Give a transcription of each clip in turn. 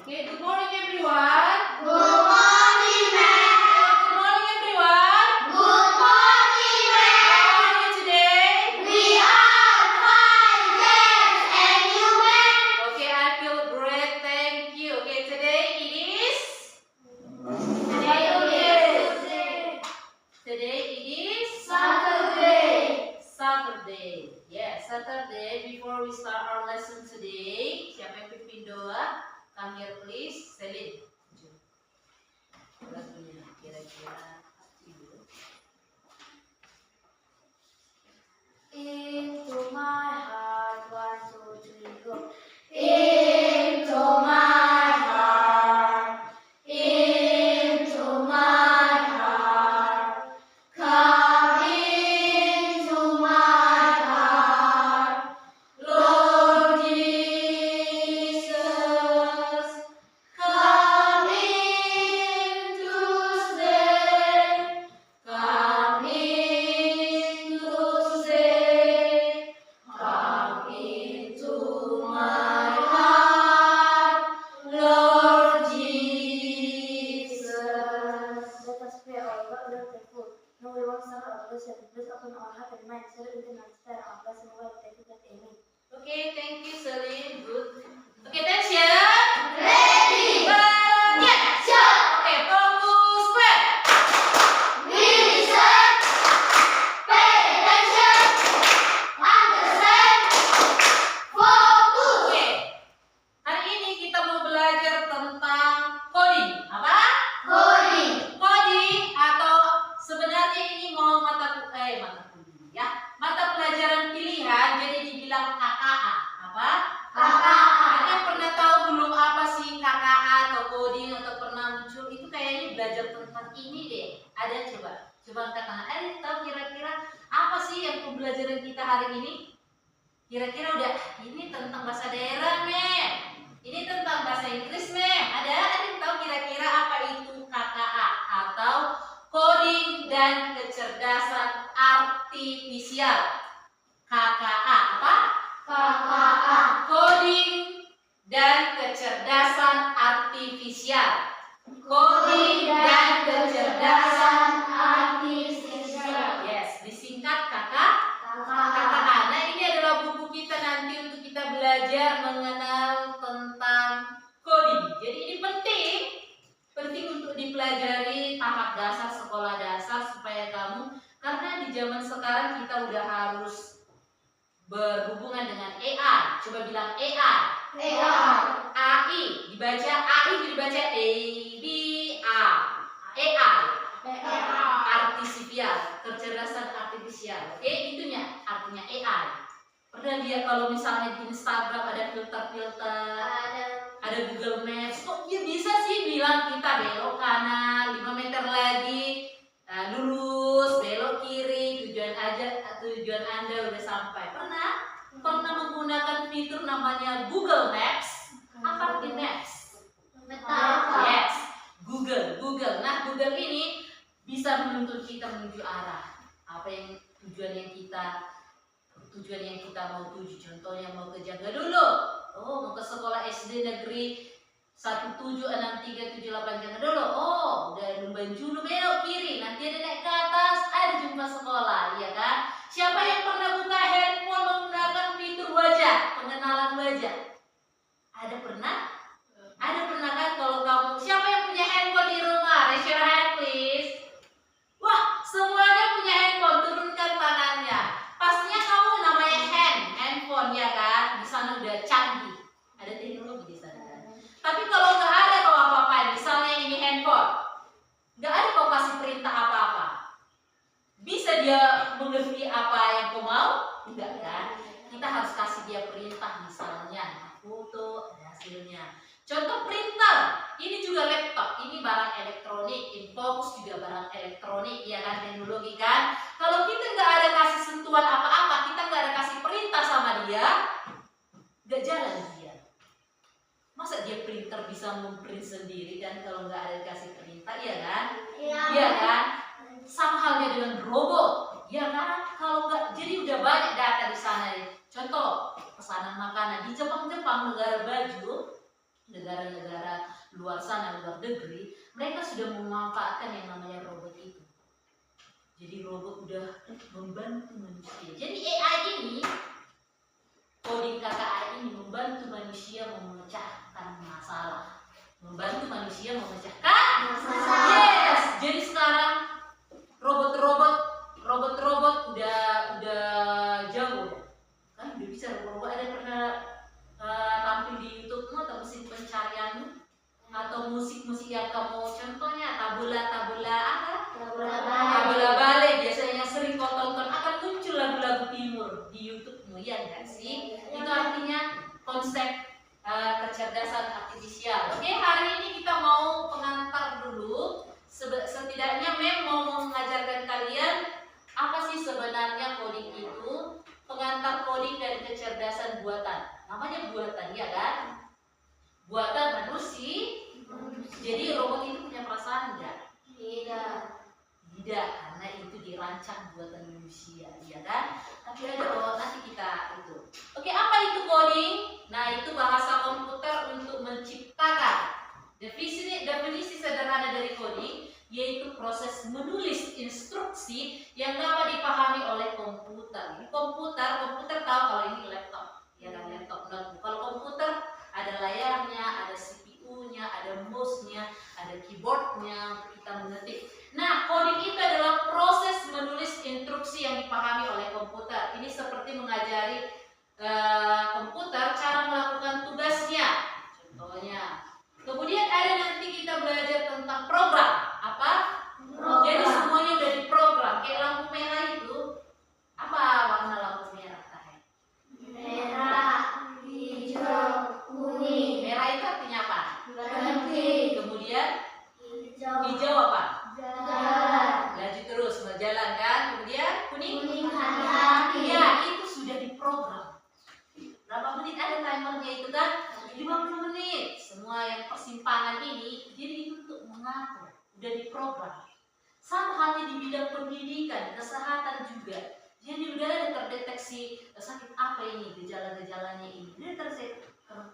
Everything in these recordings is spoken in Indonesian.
Okay, good morning everyone. Good morning, ma'am. Good morning everyone. Good morning, ma'am. How are you today? We are fine, yes, and you, ma'am? Okay, I feel great. Thank you. Okay, today it is Saturday. Saturday. Yes, Saturday. Before we start our lesson today, siapa yang pimpin doa? Come here please. Selin. Lagunya kira-kira Into my heart, 1, 2, 3, go. Into my heart, into my heart, come into my heart, Lord Jesus, come in to stay, come in to stay, come into my heart, Lord Jesus. Let us pray, our God, Lord, the food. Now we want some of us and please open our heart and mind so that we can understand our blessing word. Thank you, amen. Okay, thank you, Selin. Good. Okay, attention. Ready. Attention. Okay, focus, square. We listen, pay attention, understand, focus. Oke. Hari ini kita mau belajar tentang coding. Apa? Coding. Coding atau sebenarnya ini mau mata kuliah ya. Mata pelajaran pilihan jadi dibilang KKA. Apa? KKA. Ada yang pernah tahu belum apa sih KKA atau coding atau pernah muncul? Itu kayaknya belajar tentang ini deh. Ada coba angkat tangan. Tahu kira-kira apa sih yang pembelajaran kita hari ini? Kira-kira udah ini tentang bahasa daerah, Mem. Ini tentang bahasa Inggris, Mem. Ada yang tahu kira-kira apa itu KKA atau coding dan kecerdasan artifisial? KKA apa? KKA. Coding dan kecerdasan artifisial. Coding dan kecerdasan artifisial. Yes, disingkat KKA. Nah, ini adalah buku kita nanti untuk kita belajar mengenal tentang coding. Jadi ini penting untuk dipelajari tahap dasar sekolah dasar supaya kamu, karena di zaman sekarang kita udah harus berhubungan dengan AI. Coba bilang AI. AI dibaca dibaca AI. Artifisial, kecerdasan artifisial. Oke, itunya artinya AI. Pernah lihat kalau misalnya di Instagram ada filter-filter, ada Google Maps, kok dia bisa sih bilang kita belok kanan 5 meter lagi, lurus, belok kiri, tujuan Anda udah sampai. Pernah menggunakan fitur namanya Google Maps? Apa arti Maps? Yes, Google. Nah, Google ini bisa menuntun kita menuju arah. Apa yang tujuan yang kita mau tuju. Contohnya mau ke Jaga dulu. Oh, mau ke sekolah SD negeri 1763778 Jaga dulu. Oh, udah Lumbanjulu belok kiri. Nanti ada naik ke atas, ada jumpa sekolah, iya kan? Siapa yang pernah buka handphone menggunakan fitur wajah, pengenalan wajah? Ada pernah kan? Kalau kamu, siapa yang punya handphone di rumah? Raise your hand please. Wah, semuanya punya handphone, turunkan tangannya. Pastinya kamu namanya handphone ya kan? Di sana udah canggih, ada teknologi di sana kan? Tapi kalau nggak ada kau apa-apain, misalnya ini handphone, nggak ada kau kasih perintah apa-apa, bisa dia mengerti apa yang kau mau? Enggak kan? Kita harus kasih dia perintah, misalnya foto, ada hasilnya. Contoh printer, ini juga laptop, ini barang elektronik, Infocus juga barang elektronik, ya kan, teknologi kan. Kalau kita nggak ada kasih sentuhan apa-apa, kita nggak ada kasih perintah sama dia, nggak jalan dia. Masa dia printer bisa memprint sendiri kan kalau nggak ada kasih perintah, ya kan? Iya kan? Sama halnya dengan robot, ya kan? Kalau nggak, jadi udah banyak data di sana. Contoh pesanan makanan di Jepang negara baju. negara-negara luar sana, luar negeri, mereka sudah memanfaatkan yang namanya robot itu. Jadi robot udah membantu manusia. Jadi AI ini, coding KKA ini membantu manusia memecahkan masalah. Membantu manusia memecahkan Masalah. Yes. Jadi sekarang robot-robot udah jago. Kan udah bisa robot. Ada pernah tampil di YouTube atau mesin pencarianmu atau musik-musik yang kamu contohnya tabula apa? Tabula bale biasanya sering kau tonton akan muncul lagu-lagu timur di YouTube-mu ya enggak sih? Itu artinya konsep kecerdasan artifisial. Oke, hari ini kita mau pengantar dulu. Setidaknya mau mengajarkan kalian apa sih sebenarnya coding itu. Pengantar coding dari kecerdasan buatan. Namanya buatan ya kan? Buatan manusia. Jadi robot itu punya perasaan enggak? Tidak, karena itu dirancang buatan manusia, ya kan? Tapi ada nanti kita itu. Oke, apa itu coding? Nah, itu bahasa komputer untuk menciptakan. Definisi sederhana dari coding yaitu proses menulis instruksi yang dapat dipahami oleh komputer. Di komputer tahu kalau ini laptop, ya kan, laptop notebook. Kalau komputer ada layarnya, ada CPU-nya, ada mouse-nya, ada keyboard-nya untuk kita mengetik. Nah, coding itu adalah proses menulis instruksi yang dipahami oleh komputer. Ini seperti mengajari komputer cara melakukan tugasnya. Contohnya. Kemudian ada nanti kita belajar tentang program. Apa? Jadi semuanya udah diprogram. Kayak lampu merah itu. Apa warna lampu merah? Merah, hijau, kuning. Merah itu artinya apa? Berhenti. Kemudian Hijau. hijau apa? Jalan. Laju terus berjalan kan. Kemudian kuning. Kuning hati-hati. Ya, itu sudah diprogram. Berapa menit ada timernya itu kan? 50 menit. Semua yang persimpangan ini jadi itu untuk mengatur, udah diprogram. Sama halnya di bidang pendidikan, kesehatan juga. Jadi udah ada terdeteksi sakit apa ini, gejala-gejalanya ini. Udah terdeteksi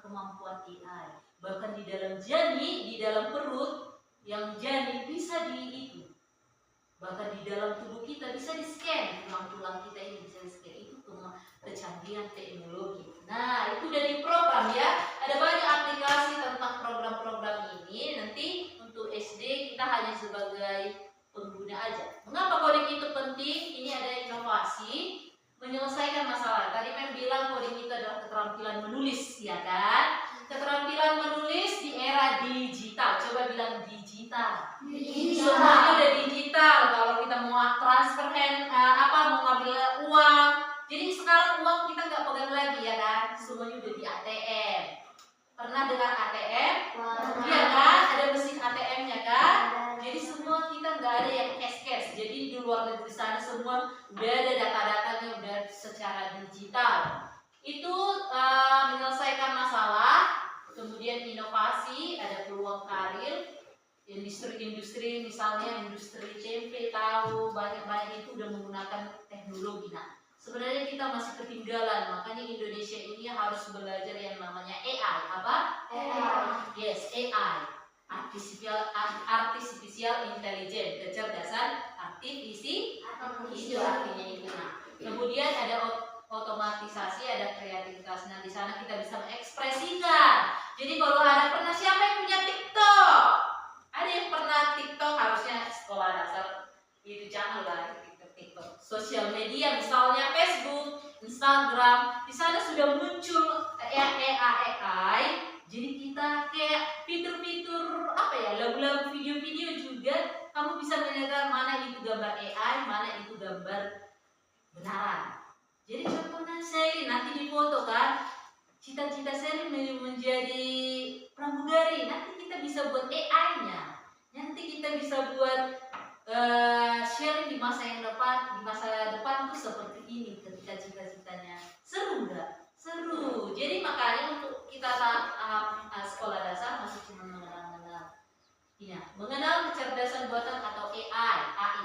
kemampuan AI. Bahkan di dalam janin, di dalam perut yang janin bisa itu. Bahkan di dalam tubuh kita bisa di-scan, tulang-tulang kita ini bisa di-scan. Itu kecanggihan teknologi. Nah, itu udah diprogram ya. Ada banyak aplikasi tentang program-program ini. Nanti untuk SD kita hanya sebagai pengguna aja. Mengapa coding itu penting? Ini ada inovasi menyelesaikan masalah. Tadi Mem bilang coding itu adalah keterampilan menulis, ya kan? Keterampilan menulis di era digital. Coba bilang digital. Semuanya udah digital. Kalau kita mau transfer mau ngambil uang. Jadi sekarang uang kita nggak pegang lagi ya kan? Semuanya udah di ATM. Pernah dengar ATM? Iya kan? Ada mesin ATM-nya kan? Jadi semua kita nggak ada yang cash. Jadi di luar negeri sana semua udah ada data-datanya udah secara digital. Itu menyelesaikan masalah, kemudian inovasi, ada peluang karir, industri misalnya industri tempe, tahu banyak itu udah menggunakan teknologi. Nah, sebenarnya kita masih ketinggalan, makanya Indonesia ini harus belajar yang namanya AI. Apa? AI. Yes, AI. Artificial Intelligence, kecerdasan artifisial. Itu artinya itu. Nah, kemudian ada otomatisasi, ada kreativitas. Nah, di sana kita bisa mengekspresikan. Jadi kalau ada pernah siapa yang punya TikTok? Ada yang pernah TikTok? Harusnya sekolah dasar itu janganlah TikTok. Sosial media misalnya Facebook, Instagram, di sana sudah muncul AI. Jadi kita kayak fitur-fitur apa ya, lagu-lagu, video-video juga kamu bisa menentukan mana itu gambar AI, mana itu gambar benaran. Jadi contohnya Sherry nanti difoto kan, cita-cita Sherry menjadi pramugari, nanti kita bisa buat AI-nya. Nanti kita bisa buat Sherry di masa depan tuh seperti ini ketika cita-citanya. Seru nggak? Seru. Jadi makanya untuk kita sekolah dasar masih cuma mengenal kecerdasan buatan atau AI.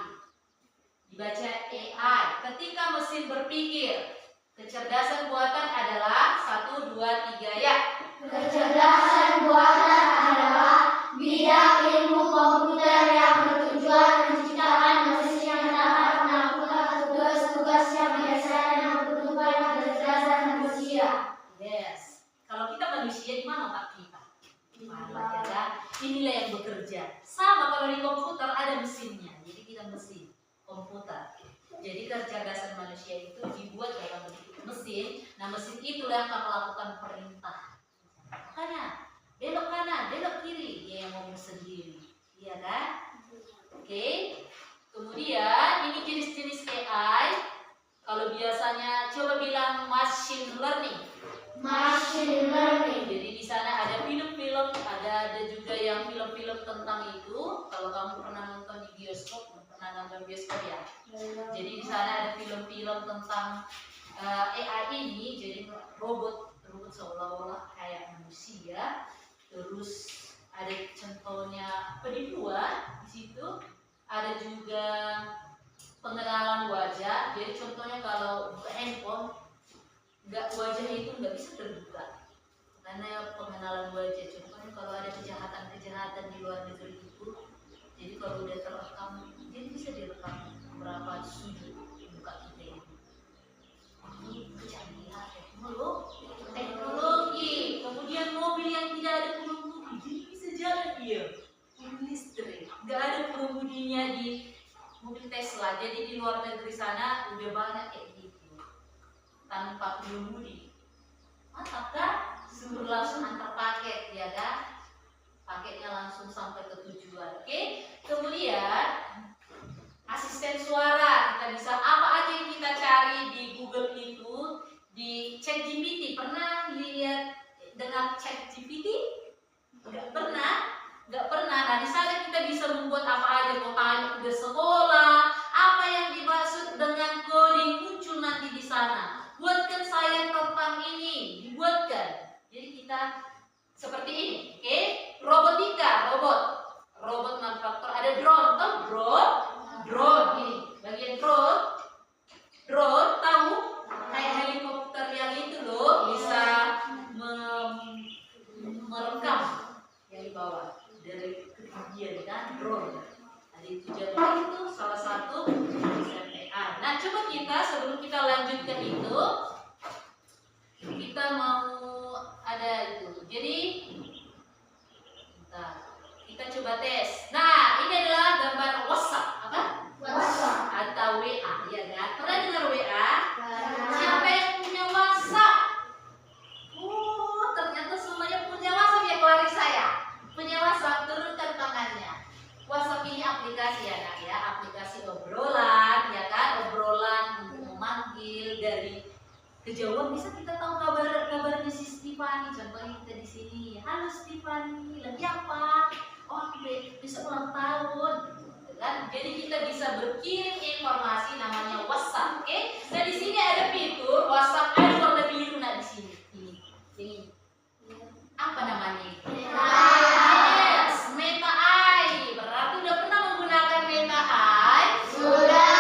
Dibaca AI. Ketika mesin berpikir, kecerdasan buatan adalah 1, 2, 3 ya. Kecerdasan buatan Yes. Kalau kita manusia, di mana otak kita? Kepala, ya kan? Inilah yang bekerja. Sama kalau di komputer ada mesinnya. Jadi kita mesin komputer. Jadi kecerdasan manusia itu dibuat dalam bentuk mesin. Nah, mesin itulah yang akan melakukan perintah. Belok kanan, belok kiri. Dia yang ngomong sendiri. Iya kan? Oke. Kemudian ini jenis-jenis AI. Kalau biasanya coba bilang machine learning. Machine learning. Jadi di sana ada film-film, ada juga yang film-film tentang itu. Kalau kamu pernah nonton di bioskop, pernah nonton bioskop ya. Jadi di sana ada film-film tentang AI ini. Jadi robot seolah-olah kayak manusia. Terus ada contohnya penipuan di situ. Ada juga pengenalan wajah. Jadi contohnya kalau buka handphone, wajah itu nggak bisa terbuka karena pengenalan wajah. Contohnya kalau ada kejahatan di luar negeri itu, jadi kalau udah terekam, jadi bisa direkam berapa sudut muka kita ini. Ini kecanggihan teknologi. Kemudian mobil yang tidak ada pengemudi, jadi bisa jalan dia. Mobil listrik, nggak ada pengemudinya di mobil Tesla. Jadi di luar negeri sana udah banyak kayak gitu, tanpa pengemudi. Mantap kan? Suruh langsung antar paket, ya kan? Paketnya langsung sampai ke tujuan. Oke. Kemudian asisten suara, kita bisa apa aja yang kita cari di Google itu, di ChatGPT. Pernah lihat dengar ChatGPT? Nggak pernah. Nah, di sana kita bisa membuat apa aja. Mau tanya ke sekolah, apa yang dimaksud dengan coding muncul nanti di sana. Buatkan saya tentang ini, dibuatkan. Jadi kita seperti ini, oke? Robotika, robot manufaktur. Ada drone, tahu drone ini. Bagian drone tahu kayak helikopter yang itu loh, bisa merekam yang di bawah dari ketinggian kan, drone. Jadi itu jadi itu salah satu AI. Nah, coba kita sebelum kita lanjut ke itu, kita mau ada itu. Jadi kita coba tes. Nah, ini adalah gambar WhatsApp. Apa? WhatsApp Atau WA, ya kan? Pernah dengar WA? Siapa yang punya WhatsApp? Ternyata semuanya punya WhatsApp ya, Clarissa ya. Punya WhatsApp, turunkan tangannya. WhatsApp ini aplikasi ya, Nak ya, aplikasi obrolan, ya kan? Obrolan untuk memanggil dari kejauhan, bisa kita tahu kabarnya si Stefani. Contohnya kita di sini, halo Stefani, lagi apa? Oh, bisa ulang tahun, kan? Jadi kita bisa berkirim informasi namanya WhatsApp, oke? Nah di sini ada fitur WhatsApp ada warna biru, nah di sini, ini apa namanya? Yes, Meta AI. Berarti udah pernah menggunakan Meta AI? sudah.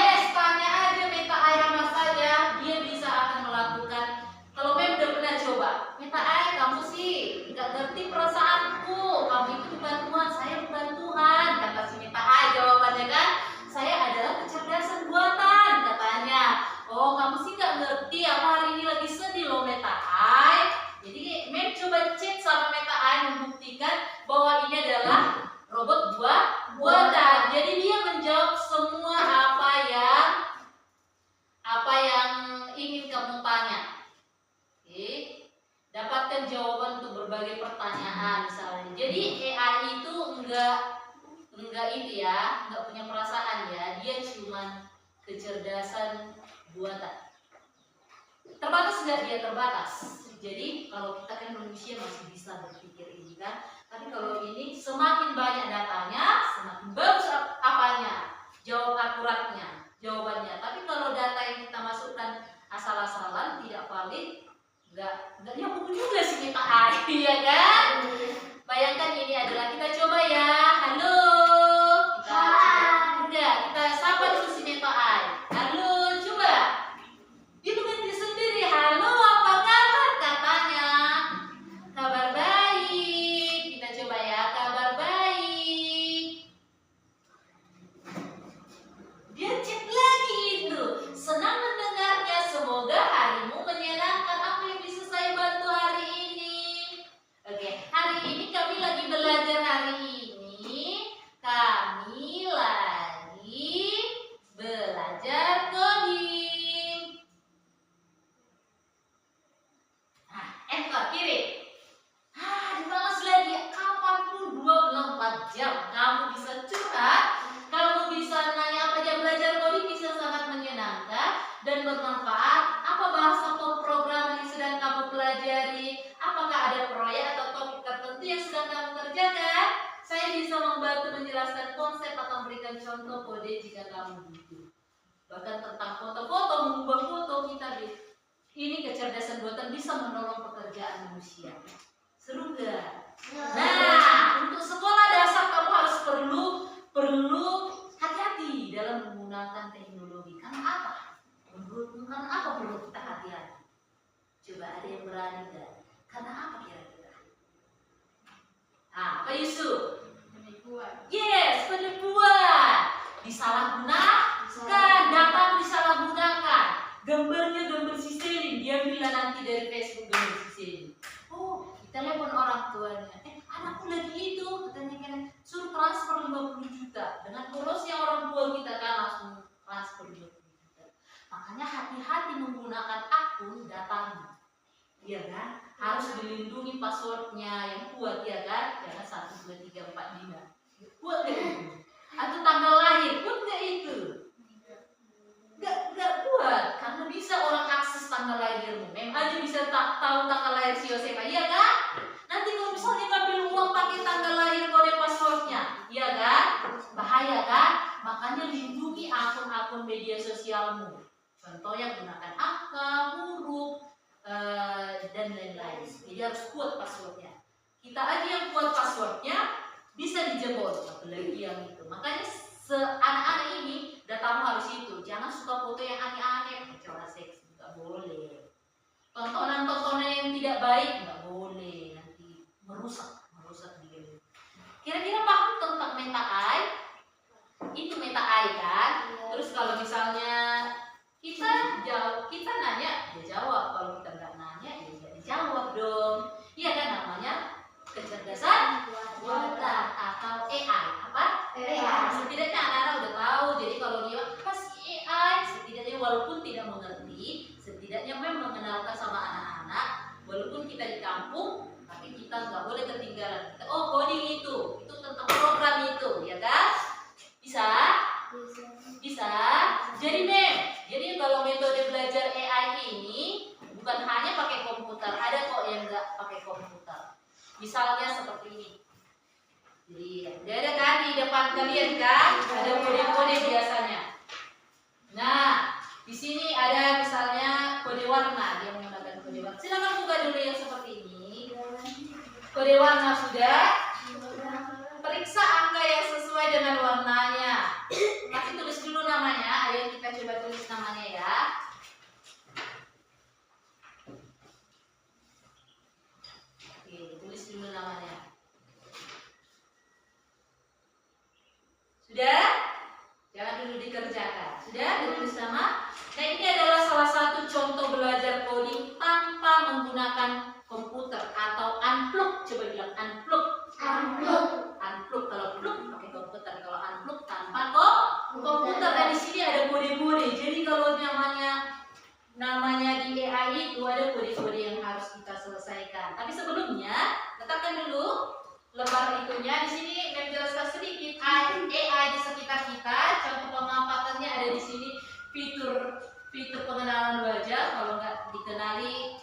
Yes, tanya aja Meta AI apa saja, dia bisa akan melakukan. Kalau Mem udah pernah coba, Meta AI kamu sih nggak ngerti perasaanku, kamu itu bukan Tuhan, saya bukan Tuhan, kata si Meta AI. Jawabannya kan, saya adalah kecerdasan buatan, katanya. Oh, kamu sih nggak ngerti, aku hari ini lagi sedih loh Meta AI. Jadi Mem coba chat sama Meta AI membuktikan bahwa ini adalah robot buatan. Jadi dia menjawab semua apa yang ingin kamu tanya. Oke. Dapatkan jawaban untuk berbagai pertanyaan misalnya. Jadi AI itu enggak itu ya, enggak punya perasaan ya. Dia cuma kecerdasan buatan. Terbatas enggak? Dia terbatas. Jadi kalau kita kan manusia masih bisa berpikir ini kan. Tapi kalau ini semakin banyak datanya, semakin bagus apanya, jawab akuratnya, jawabannya. Tapi kalau data yang kita masukkan asal-asalan, tidak valid, nggak nyambung juga sih Meta AI, ya kan? Bayangkan ini adalah, kita coba ya. Halo, kita sapa dulu si Meta AI. Halo, coba. Dia berganti sendiri. Halo, apa kabar? Katanya kabar baik. Kita coba ya, kabar baik. Dia chat lagi itu. Senang mendengarnya. Semoga harimu menyenangkan. Apa yang bisa pelajari. Apakah ada proyek atau topik tertentu yang sedang kamu kerjakan? Saya bisa membantu menjelaskan konsep atau memberikan contoh kode jika kamu butuh. Bahkan tentang foto-foto, mengubah foto kita ini kecerdasan buatan bisa menolong pekerjaan manusia. Seru gak? Nah, untuk sekolah dasar kamu harus perlu hati-hati dalam menggunakan teknologi. Karena apa? Menurutmu karena apa perlu kita hati-hati? Coba ada yang berani gak? Karena apa kira-kira? Pak Yusuf? Penipuan. Yes, penipuan. Disalahgunakan, data disalahgunakan. Gambarnya gambar si Selin, dia bilang nanti dari Facebook gambar si Selin. Oh, kita telepon orang tuanya. Anakku lagi itu, katanya kan suruh transfer 50 juta. Dengan polosnya orang tua kita kan langsung transfer 50 juta. Makanya hati-hati menggunakan akun datamu. Iya kan? Harus dilindungi passwordnya yang kuat ya kan? Jangan 1, 2, 3, 4, 5. Kuat gak itu? Atau tanggal lahir, kuat gak itu? Gak kuat, karena bisa orang akses tanggal lahirmu. Mem aja bisa tahu tanggal lahir si Yosef, iya kan? Nanti kalau misalnya ngambil uang pakai tanggal lahir kode passwordnya, iya kan? Bahaya kan? Makanya lindungi akun-akun media sosialmu. Contohnya gunakan angka, huruf, dan lain-lain. Jadi harus kuat passwordnya. Kita aja yang kuat passwordnya bisa dijebol, apalagi yang itu. Makanya anak-anak ini datamu harus itu. Jangan suka foto yang aneh-aneh, cara seks nggak boleh. Tontonan-tontonan yang tidak baik nggak boleh. Nanti merusak diri. Kira-kira paham tentang meta AI? Itu meta AI kan? Terus kalau misalnya kita nanya, dia jawab. Kalau kita nggak nanya, ya nggak dijawab dong. Iya kan, namanya kecerdasan buatan atau AI. Apa? AI. Setidaknya anak-anak udah tahu. Jadi kalau dia pas AI, setidaknya walaupun tidak mengerti, setidaknya memang mengenalkan sama anak-anak. Walaupun kita di kampung, tapi kita nggak boleh ketinggalan. Oh, coding itu tentang program itu, ya kan? Bisa? Bisa. Jadi kalau metode belajar AI ini bukan hanya pakai komputer, ada kok yang nggak pakai komputer. Misalnya seperti ini. Jadi ada kan di depan kalian kan, ada kode-kode biasanya. Nah, di sini ada misalnya kode warna, dia menggunakan kode warna. Silakan buka dulu yang seperti ini. Kode warna sudah. Periksa angka yang sesuai dengan warnanya. Nanti tulis dulu namanya. Ayo kita coba tulis namanya ya. Oke, tulis dulu namanya. Sudah? Jangan dulu dikerjakan. Sudah ditulis nama? Nah, ini adalah salah satu contoh belajar coding tanpa menggunakan komputer atau unplug. Coba bilang unplug. Unplug kalau plug pakai komputer, kalau unplug tanpa komputer. Dan di sini ada kode-kode. Jadi kalau namanya di AI itu ada kode-kode yang harus kita selesaikan. Tapi sebelumnya letakkan dulu lembar itunya. Di sini menjelaskan sedikit AI di sekitar kita. Contoh pemanfaatannya ada di sini. Fitur pengenalan wajah. Kalau nggak dikenali,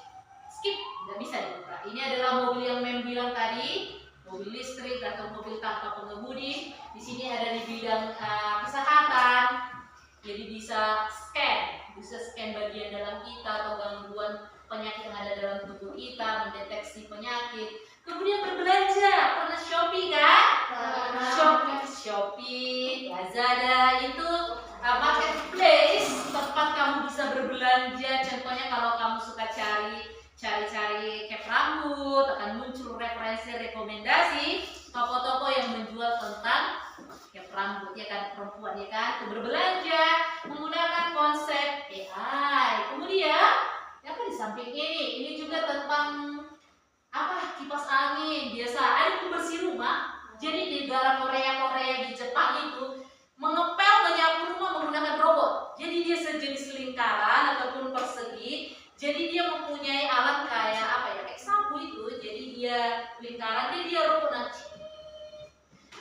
skip, nggak bisa dibuka. Ini adalah mobil yang Mem bilang tadi. Mobil listrik atau mobil tanpa pengemudi. Di sini ada di bidang kesehatan, jadi bisa scan bagian dalam kita atau gangguan penyakit yang ada dalam tubuh kita, mendeteksi penyakit. Kemudian berbelanja, pernah Shopee kan? Shopee, Lazada itu marketplace tempat kamu bisa berbelanja. Contohnya kalau kamu suka cari cap rambut, akan muncul rekomendasi toko-toko yang menjual tentang cap rambut, ya kan, perempuan, ya kan, itu berbelanja menggunakan konsep AI. Kemudian di samping ini juga tentang kipas angin. Biasa ada pembersih rumah. Jadi di negara Korea di Jepang itu mengepel menyapu rumah menggunakan robot. Jadi dia sejenis lingkaran ataupun persegi. Jadi dia mempunyai alat kayak sapu itu. Jadi dia lingkaran, dia robot nanti.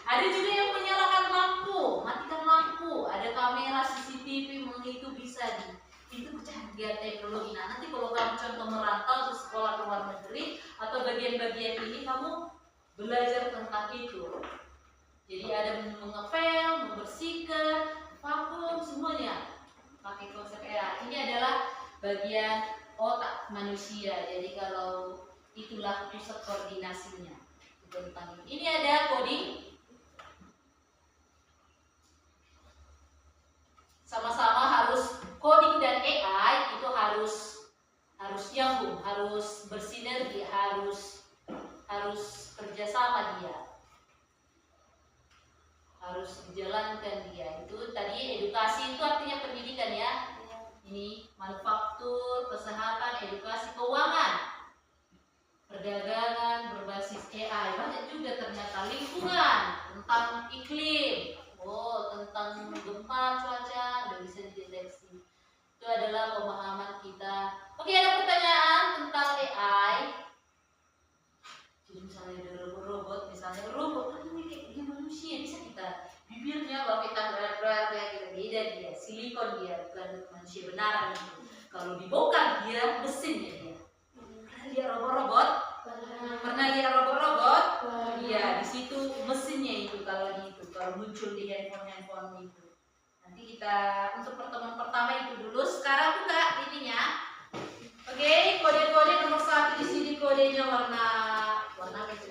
Ada juga yang menyalakan lampu, matikan lampu. Ada kamera CCTV itu bisa Itu kecanggihan teknologi. Nah, nanti kalau kamu contoh merantau terus sekolah ke luar negeri atau bagian-bagian ini kamu belajar tentang itu. Jadi ada mengepel, membersihkan, vakum, semuanya pakai konsep AI. Ini adalah bagian otak manusia. Jadi kalau itulah pusat koordinasinya tentang ini. Ini ada coding. Sama-sama harus coding dan AI itu harus nyambung, harus bersinergi, harus kerjasama dia, harus dijalankan dia. Itu tadi edukasi itu artinya pendidikan ya. Ini manufaktur, kesehatan, edukasi, keuangan, perdagangan berbasis AI. Banyak juga ternyata lingkungan, tentang iklim, tentang gempa, cuaca, udah bisa dideteksi. Itu adalah pemahaman kita. Oke, ada pertanyaan tentang AI. Jadi misalnya ada robot, misalnya robot kan kayak manusia, bisa kita bibirnya kalau kita berat-berat kayak gitu, beda dia, silikon dia, bukan manusia benaran itu. Kalau dibongkar dia mesinnya dia. Pernah lihat robot-robot? Pernah lihat robot-robot? Iya, di situ mesinnya itu kalau muncul di handphone itu. Nanti kita untuk pertemuan pertama itu dulu. Sekarang buka ininya. Oke, kode-kode nomor 1 di sini kodenya warna apa itu?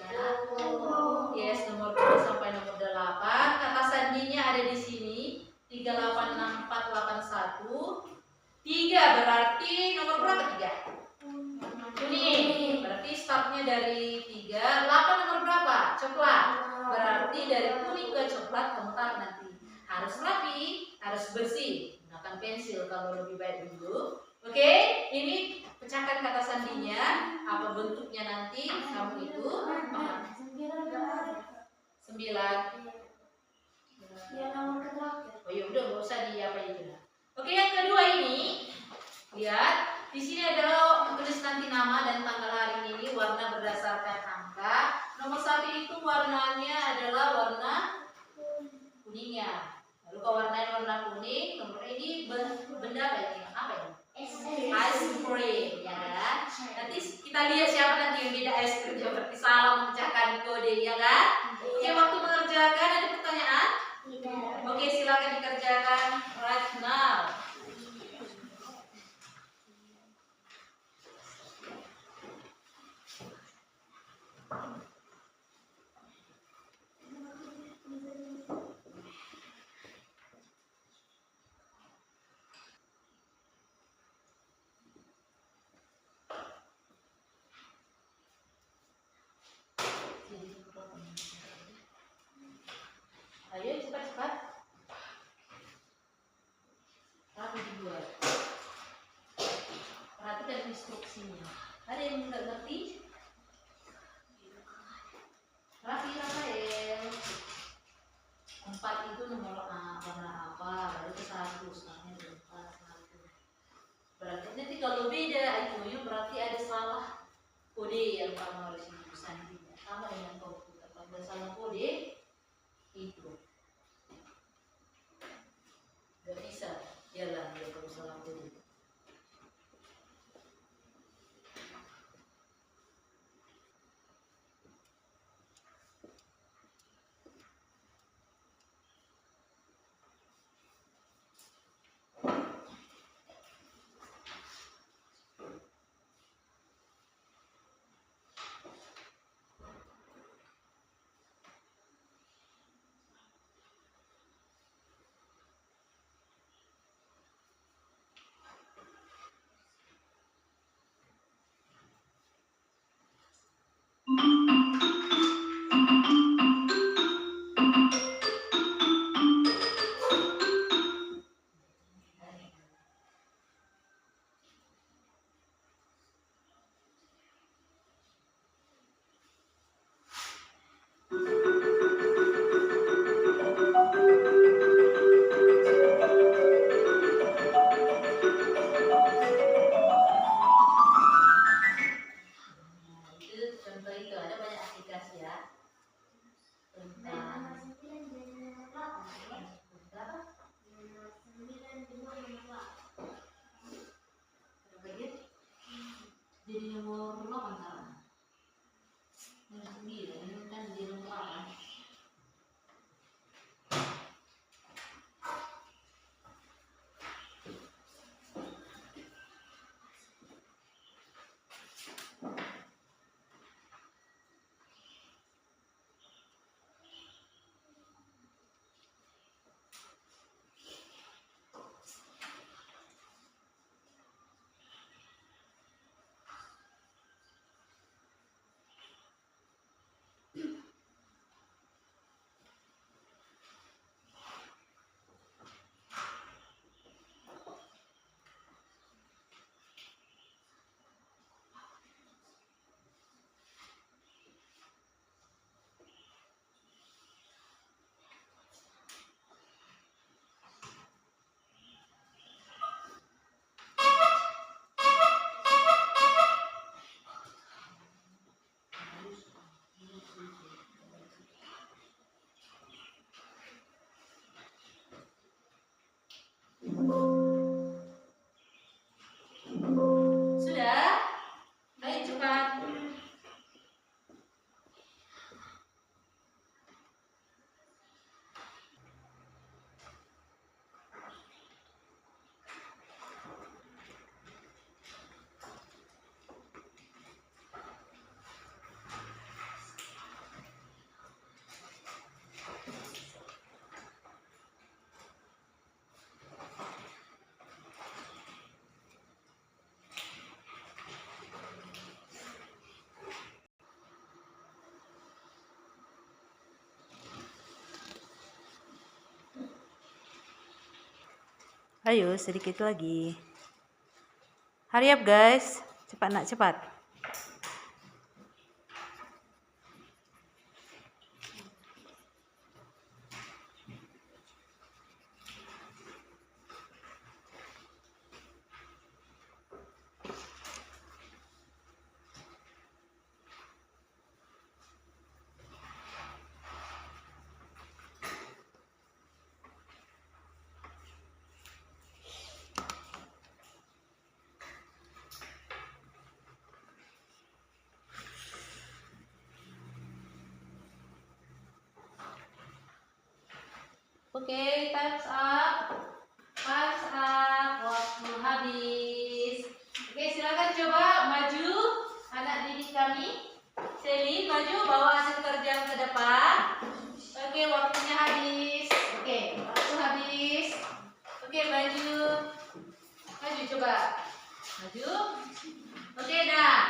Yes, nomor 2 sampai nomor 8. Kata sandinya ada di sini 386481. 3 berarti nomor berapa 3? Kuning. Berarti startnya dari 3. 8 nomor berapa? Coklat. Berarti dari kuning ke coklat kamu taruh nanti. Harus rapi, harus bersih. Gunakan pensil kalau lebih baik dulu. Oke, ini pecahkan kata sandinya. Apa bentuknya nanti? Kamu itu 9. Yang nomor terakhir. Oh ya udah, nggak usah di apa itu. Oke, yang kedua ini lihat di sini ada tulis nanti nama dan tanggal hari ini, warna berdasarkan angka. Nomor 1 itu warnanya adalah warna kuningnya. Lalu kalau warnanya warna kuning, nomor ini benda apa ini? Apa ini? Ice cream, ya kan? Nanti kita lihat siapa nanti yang beda es krim, seperti salah memecahkan kode, ya kan? Oke, waktu mengerjakan ada pertanyaan? Oke, silakan dikerjakan right now. Ayo cepat-cepat. Rapi dibuat. Perhatikan instruksinya. Ada yang nggak ngerti? Rapi Rafael. 4 itu nomor warna apa? Berarti 1. Sekarang 4. Berarti nanti kalau beda itu berarti ada salah kode yang kamu harus sandinya. Sama dengan komputer. Kalau ada salah kode itu nggak bisa jalan ya kalau salah kode. Ayo, sedikit lagi. Hurry up guys. Cepat nak, cepat. Oke, time's up. Time's up. Waktu habis. Oke, silakan coba maju anak didik kami. Selin, maju bawa hasil kerja ke depan. Oke, waktunya habis. Oke, waktu habis. Oke, maju. Maju coba. Maju. Oke, dah.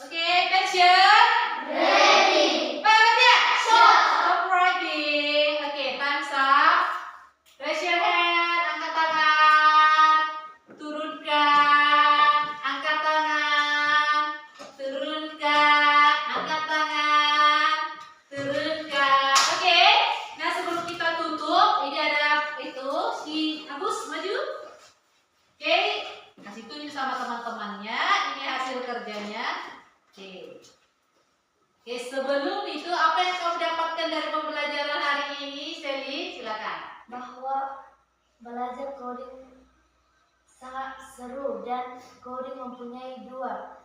Oke, attention. Ready. Baliknya. Stop writing. Oke, time's up. Raise your hand, angkat tangan. Turunkan, angkat tangan. Turunkan, angkat tangan. Turunkan. Oke. Nah, sebelum kita tutup, ini ada itu si Agus maju. Oke, kasih tunjuk sama teman-temannya. Ini hasil kerjanya. Oke. Oke, sebelum itu apa yang kamu dapatkan dari pembelajaran hari ini, Selin? Silakan. Bahwa belajar coding sangat seru dan coding mempunyai dua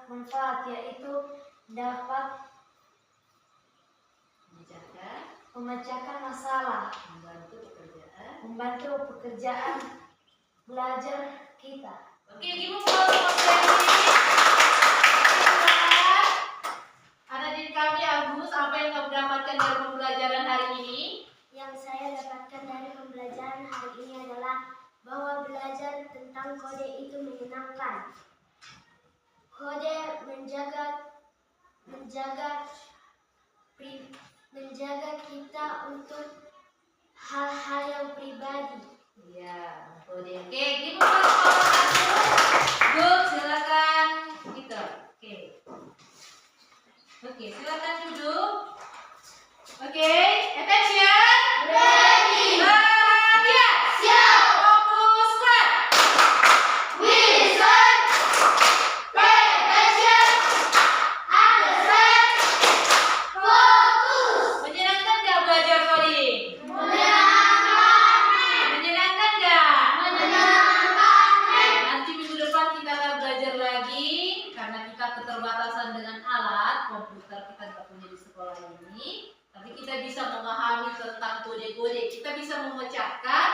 manfaat, yaitu dapat memecahkan masalah, membantu pekerjaan belajar kita. Oke, gimana kalau Selin? Ada di kami Agus, apa yang kamu dapatkan dari pembelajaran hari ini? Yang saya dapatkan dari pembelajaran hari ini adalah bahwa belajar tentang kode itu menyenangkan. Kode menjaga kita untuk hal-hal yang pribadi. Iya, kode. Oke, gimana kalau Agus? Good, silakan. Gitu. Oke. Oke, silakan duduk. Oke, attention. Ready. Perhatian. Siap. Fokus, gerak. We listen, pay attention, understand, fokus. Menyenangkan nggak belajar coding? Menyenangkan. Menyenangkan nggak? Menyenangkan. Nanti minggu depan kita akan belajar lagi karena kita keterbatasan dengan alat komputer kita nggak punya di sekolah ini. Tapi kita bisa memahami tentang kode-kode. Kita bisa memecahkan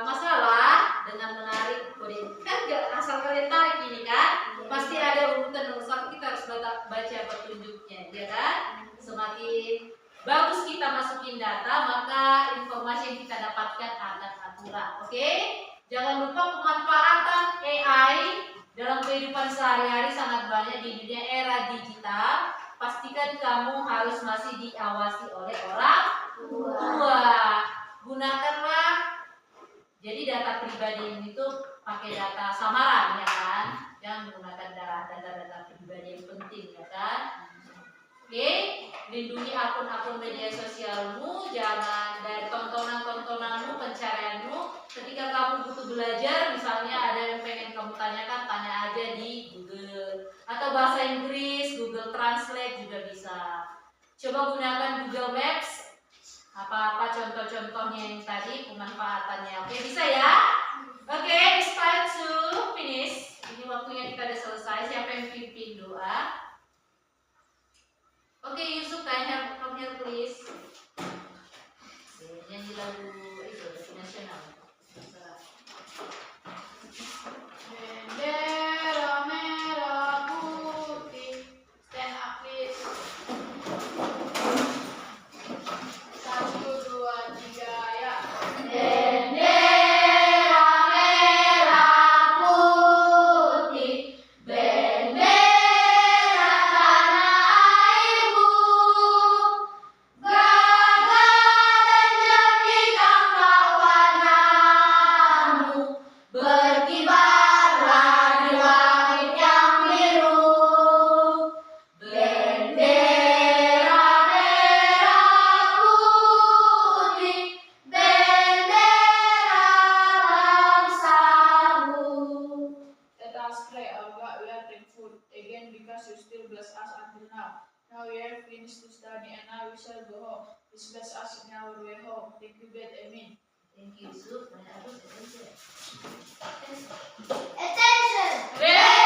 masalah dengan menarik kode. Kan nggak asal kalian tarik ini kan? Pasti ada urutan nomor satu, kita harus baca petunjuknya, ya kan? Semakin bagus kita masukin data, maka informasi yang kita dapatkan akan akurat. Oke? Jangan lupa pemanfaatan AI dalam kehidupan sehari-hari sangat banyak di dunia era digital. Pastikan kamu harus masih diawasi oleh orang tua. Gunakanlah. Jadi data pribadi ini tuh pakai data samaran, ya kan? Jangan menggunakan data-data pribadi yang penting, ya kan? Oke, lindungi akun-akun media sosialmu, jangan dari tontonan-tontonanmu, pencarianmu. Ketika kamu butuh belajar, misalnya ada yang pengen kamu tanyakan, tanya aja di Google. Atau bahasa Inggris, Google Translate juga bisa. Coba gunakan Google Maps. Apa-apa contoh-contohnya yang tadi, pemanfaatannya. Oke, bisa ya? Oke, it's time to finish. Ini waktunya kita udah selesai. Siapa yang pimpin doa? Oke, Yusuf, come here please. Nyanyi lagu itu, lagu nasional. Bendera merah putih, stand up please. 1, 2, 3, ya. Bendera merah us pray. Our God, we are thankful again because you still bless us until now. Now we have finished to study and now we shall go home. Please bless us in our way home. Thank you, God. Amen. Thank you, Su. Attention. Attention!